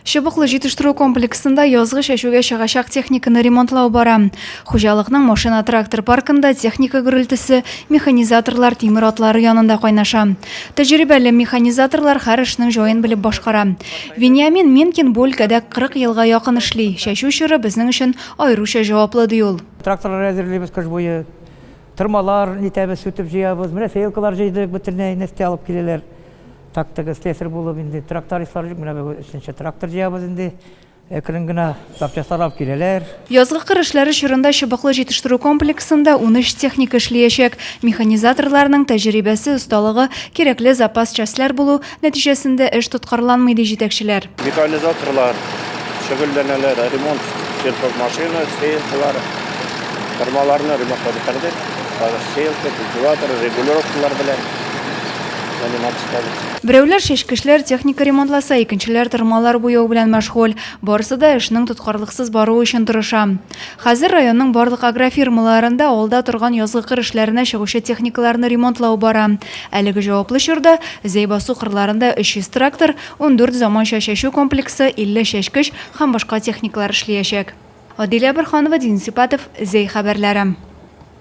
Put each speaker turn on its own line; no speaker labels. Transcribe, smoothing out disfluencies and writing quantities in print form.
Шыбыклы җитештерү комплексында язгы шәшүгә чыгачак техниканы ремонтлау бара. Хуҗалыкның машина трактор паркында техника гөрелтесе механизаторлар тимер атлары янында кайнаша. Тәҗрибәле механизаторлар һәр эшнең җаен белеп башкара. Вениамин Менкин бу өлкәдә 40 елга якын эшли. Шәшү чоры безнең өчен аеруча җаваплы ди ул.
Тракторлар әзерлибез кыш буе. Тырмалар нитәбез сүтеп җыябыз. Менә сеялкалар җыйдык, бөтенләй нәстә алып киләләр. Тактыгы слесарь булып инде трактористлар менә өченче трактор җыябыз инде. Әкрен генә запчастьлар алып киләләр.
Язгы кыр эшләре чорында шыбыклы җитештерү комплексында 13 техник эшләячәк. Механизаторларның тәҗрибәсе, осталыгы, кирәкле запас частьләр булу нәтиҗәсендә эш тоткарланмый ди җитәкчеләр.
Механизаторлар шөгыльләнәләр, ремонт машина, сеялкалар, тормаларны ремонтлап бетердек. Сеялка, культиватор, регулировкалар белән.
Берәүләр чәчкечләр техника ремонтласа, икенчеләр тырмалар буяу белән мәшгуль. Барысы да эшнең тоткарлыксыз баруы өчен тырыша. Хәзер районның барлык агрофирмаларында алда торган язгы кыр эшләренә чыгучы техникаларны ремонтлау бара. Әлеге җаваплы чорда Зәй басу кырларында 300 трактор, 14 заманча чәчү комплексы, 50 чәчкеч һәм башка техникалар эшләячәк. Адилә Бирханова, Дин Сипатов, Зәй хәбәрләре.